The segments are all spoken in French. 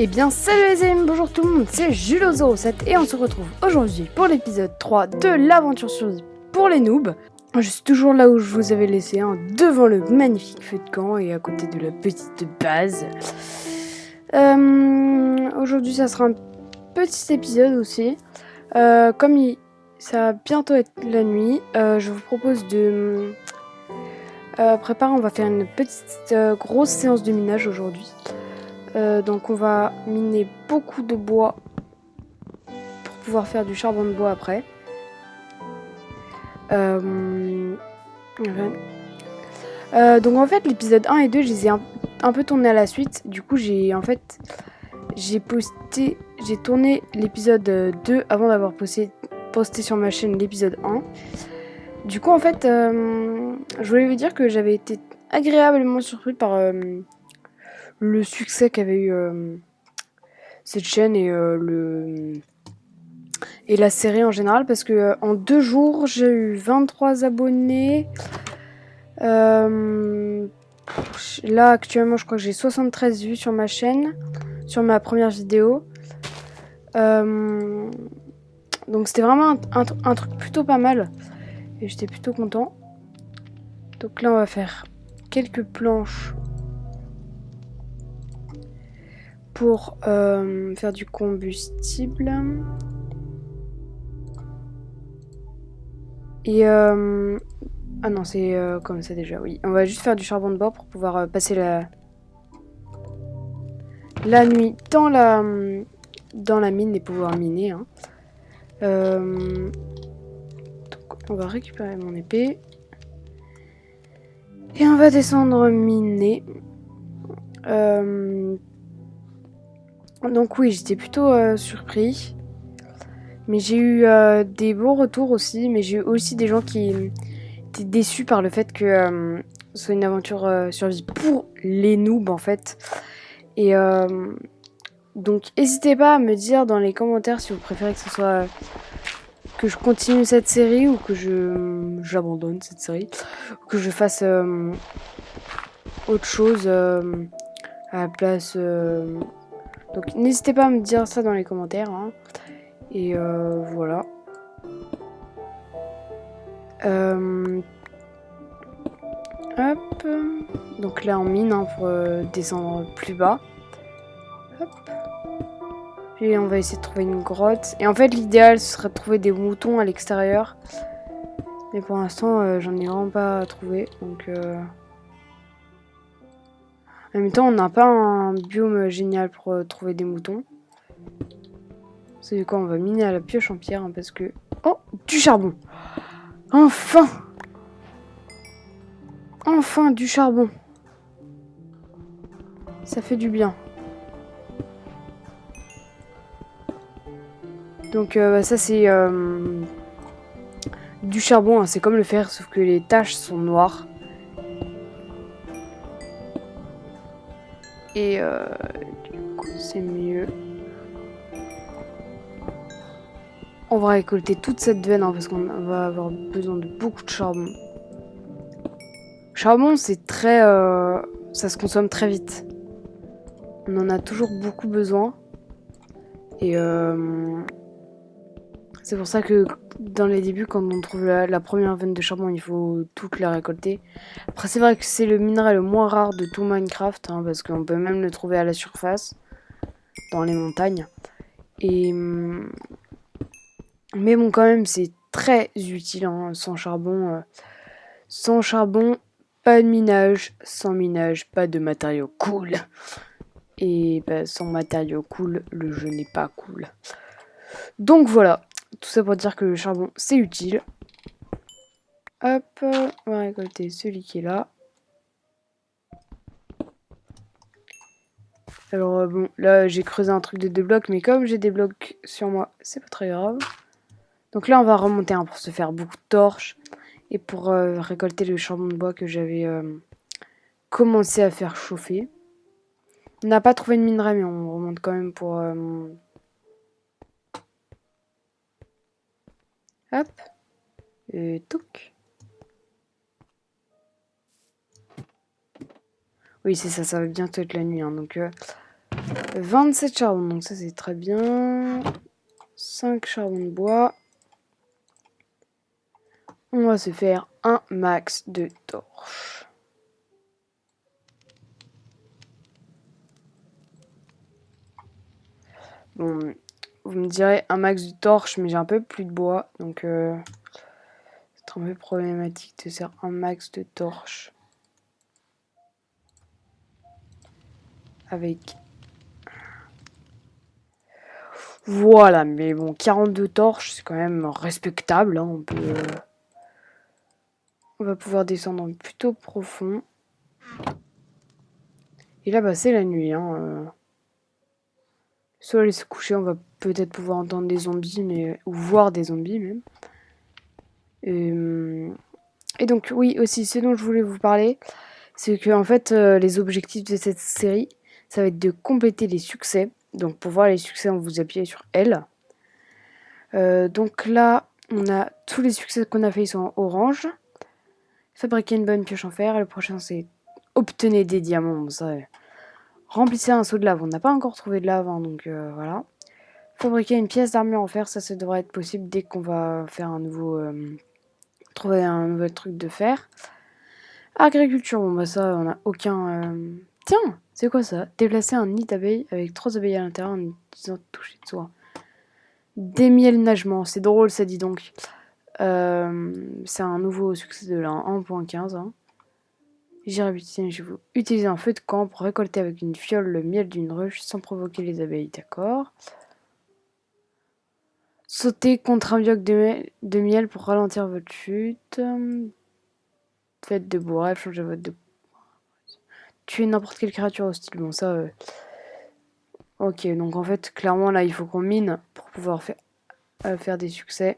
Eh bien salut les amis, bonjour tout le monde, c'est Julo07 et on se retrouve aujourd'hui pour l'épisode 3 de l'aventure survie pour les noobs. Je suis toujours là où je vous avais laissé, devant le magnifique feu de camp et à côté de la petite base. Aujourd'hui ça sera un petit épisode aussi. Ça va bientôt être la nuit, je vous propose de préparer, on va faire une petite grosse séance de minage aujourd'hui. Donc on va miner beaucoup de bois pour pouvoir faire du charbon de bois après. Donc en fait l'épisode 1 et 2 je les ai un peu tournés à la suite. Du coup j'ai tourné l'épisode 2 avant d'avoir posté sur ma chaîne l'épisode 1. Du coup en fait je voulais vous dire que j'avais été agréablement surpris par le succès qu'avait eu cette chaîne et la série en général, parce que en 2 jours j'ai eu 23 abonnés. Là actuellement je crois que j'ai 73 vues sur ma chaîne, sur ma première vidéo. Donc c'était vraiment un truc plutôt pas mal et j'étais plutôt content. Donc là on va faire quelques planches pour faire du combustible. Et ah non, c'est comme ça déjà, oui. On va juste faire du charbon de bois pour pouvoir passer la nuit dans la mine et pouvoir miner. Donc on va récupérer mon épée. Et on va descendre miner. Donc oui, j'étais plutôt surpris. Mais j'ai eu des bons retours aussi. Mais j'ai eu aussi des gens qui étaient déçus par le fait que ce soit une aventure survie pour les noobs en fait. Et donc n'hésitez pas à me dire dans les commentaires si vous préférez que ce soit que je continue cette série ou que j'abandonne cette série, ou que je fasse autre chose à la place. Donc n'hésitez pas à me dire ça dans les commentaires. Et voilà. Hop. Donc là on mine pour descendre plus bas. Hop. Puis on va essayer de trouver une grotte. Et en fait l'idéal ce serait de trouver des moutons à l'extérieur. Mais pour l'instant j'en ai vraiment pas trouvé. Donc en même temps on n'a pas un biome génial pour trouver des moutons. C'est du coup on va miner à la pioche en pierre parce que... Oh, du charbon. Enfin. Enfin du charbon. Ça fait du bien. Donc ça c'est du charbon, c'est comme le fer sauf que les taches sont noires. Et du coup c'est mieux. On va récolter toute cette veine parce qu'on va avoir besoin de beaucoup de charbon. Charbon c'est très... ça se consomme très vite. On en a toujours beaucoup besoin. Et c'est pour ça que dans les débuts, quand on trouve la première veine de charbon, il faut toute la récolter. Après, c'est vrai que c'est le minerai le moins rare de tout Minecraft, parce qu'on peut même le trouver à la surface, dans les montagnes. Et mais bon, quand même, c'est très utile, sans charbon. Sans charbon, pas de minage. Sans minage, pas de matériaux cool. Et sans matériaux cool, le jeu n'est pas cool. Donc voilà. Tout ça pour dire que le charbon, c'est utile. Hop, on va récolter celui qui est là. Alors bon, là j'ai creusé un truc de 2 blocs, mais comme j'ai des blocs sur moi, c'est pas très grave. Donc là on va remonter pour se faire beaucoup de torches et pour récolter le charbon de bois que j'avais commencé à faire chauffer. On n'a pas trouvé de minerai, mais on remonte quand même pour... Hop. Et touc. Oui, c'est ça, ça va bientôt être la nuit. Donc 27 charbons, donc ça c'est très bien. 5 charbons de bois. On va se faire un max de torches. Bon, vous me direz un max de torches, mais j'ai un peu plus de bois, donc c'est un peu problématique de faire un max de torches. Avec... Voilà, mais bon, 42 torches, c'est quand même respectable, hein, on va pouvoir descendre plutôt profond. Et là, bah, c'est la nuit, hein. Le soleil se coucher, on va peut-être pouvoir entendre des zombies, ou voir des zombies même. Et donc, oui, aussi, ce dont je voulais vous parler, c'est que en fait, les objectifs de cette série, ça va être de compléter les succès. Donc, pour voir les succès, on vous appuyez sur L. Donc là, on a tous les succès qu'on a fait, ils sont en orange. Fabriquer une bonne pioche en fer. Et le prochain, c'est obtenir des diamants. Bon, ça, remplissez un seau de lave. On n'a pas encore trouvé de lave, hein, donc voilà. Fabriquer une pièce d'armure en fer, ça devrait être possible dès qu'on va faire un nouveau... trouver un nouvel truc de fer. Agriculture, bon bah ça, on n'a aucun... Tiens, c'est quoi ça? Déplacer un nid d'abeilles avec 3 abeilles à l'intérieur en utilisant toucher de soie. Démielnagement, c'est drôle ça, dit donc. C'est un nouveau succès de la 1.15. Hein. Je vais utiliser un feu de camp pour récolter avec une fiole le miel d'une ruche sans provoquer les abeilles, d'accord. Sauter contre un bloc de miel pour ralentir votre chute. Faites de beaux rêves, changez votre... Tuer n'importe quelle créature hostile. Bon, ça... Ok, donc en fait, clairement, là, il faut qu'on mine pour pouvoir faire des succès.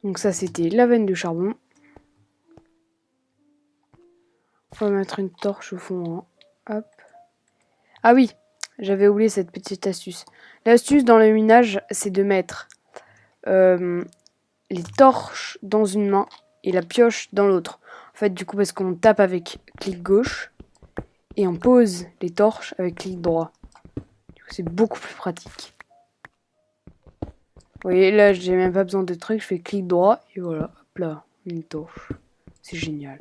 Donc ça, c'était la veine de charbon. On va mettre une torche au fond. Hein. Hop. Ah oui, j'avais oublié cette petite astuce. L'astuce dans le minage, c'est de mettre les torches dans une main et la pioche dans l'autre. En fait, du coup, parce qu'on tape avec clic gauche et on pose les torches avec clic droit. Du coup, c'est beaucoup plus pratique. Vous voyez, là, j'ai même pas besoin de trucs. Je fais clic droit et voilà, hop là, une torche. C'est génial.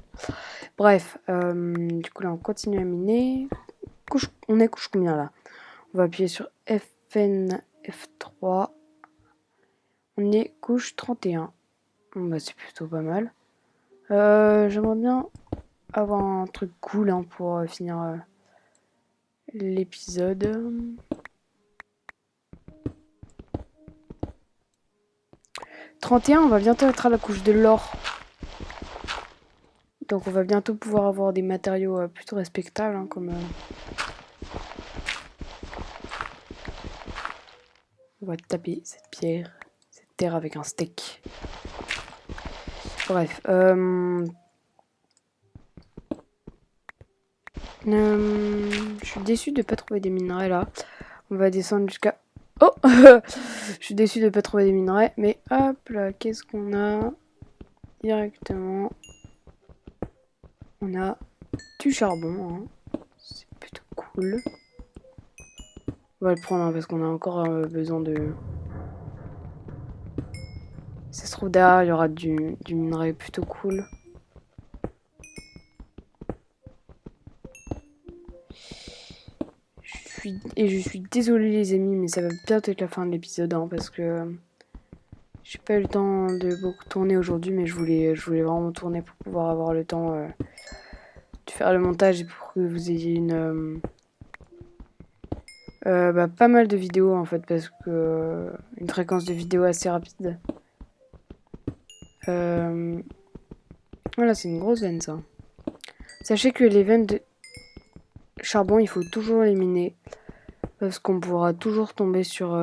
Bref, du coup, là, on continue à miner. On est couche combien, là? On va appuyer sur FN, F3. On est couche 31. Bon, bah, c'est plutôt pas mal. J'aimerais bien avoir un truc cool hein, pour finir l'épisode. 31, on va bientôt être à la couche de l'or. Donc on va bientôt pouvoir avoir des matériaux plutôt respectables, hein, comme... On va taper cette pierre, cette terre avec un steak. Bref. Je suis déçue de ne pas trouver des minerais là. On va descendre jusqu'à... Oh je suis déçue de ne pas trouver des minerais. Mais hop là, qu'est-ce qu'on a directement? On a du charbon. Hein. C'est plutôt cool. On va le prendre hein, parce qu'on a encore besoin de... Si ça se trouve derrière, il y aura du minerai plutôt cool. Je suis désolée les amis, mais ça va bientôt être la fin de l'épisode hein, parce que j'ai pas eu le temps de beaucoup tourner aujourd'hui, mais je voulais vraiment tourner pour pouvoir avoir le temps de faire le montage et pour que vous ayez une pas mal de vidéos en fait parce que une fréquence de vidéos assez rapide. Voilà, c'est une grosse veine ça. Sachez que les veines de charbon, il faut toujours les miner parce qu'on pourra toujours tomber sur...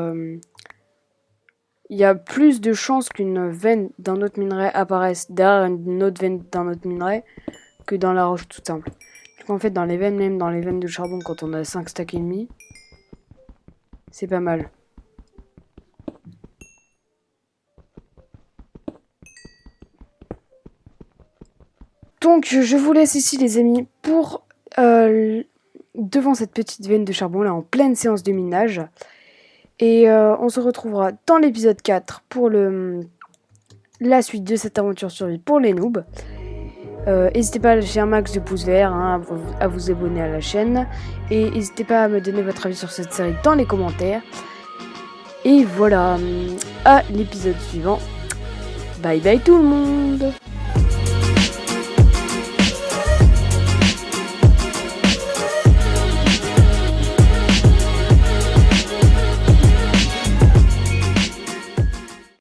Il y a plus de chances qu'une veine d'un autre minerai apparaisse derrière une autre veine d'un autre minerai que dans la roche toute simple. Donc en fait, dans les veines, même dans les veines de charbon, quand on a 5 stacks et demi, c'est pas mal. Donc je vous laisse ici les amis pour devant cette petite veine de charbon là en pleine séance de minage. Et on se retrouvera dans l'épisode 4 pour la suite de cette aventure survie pour les noobs. N'hésitez pas à lâcher un max de pouces verts, à vous abonner à la chaîne. Et n'hésitez pas à me donner votre avis sur cette série dans les commentaires. Et voilà, à l'épisode suivant. Bye bye tout le monde!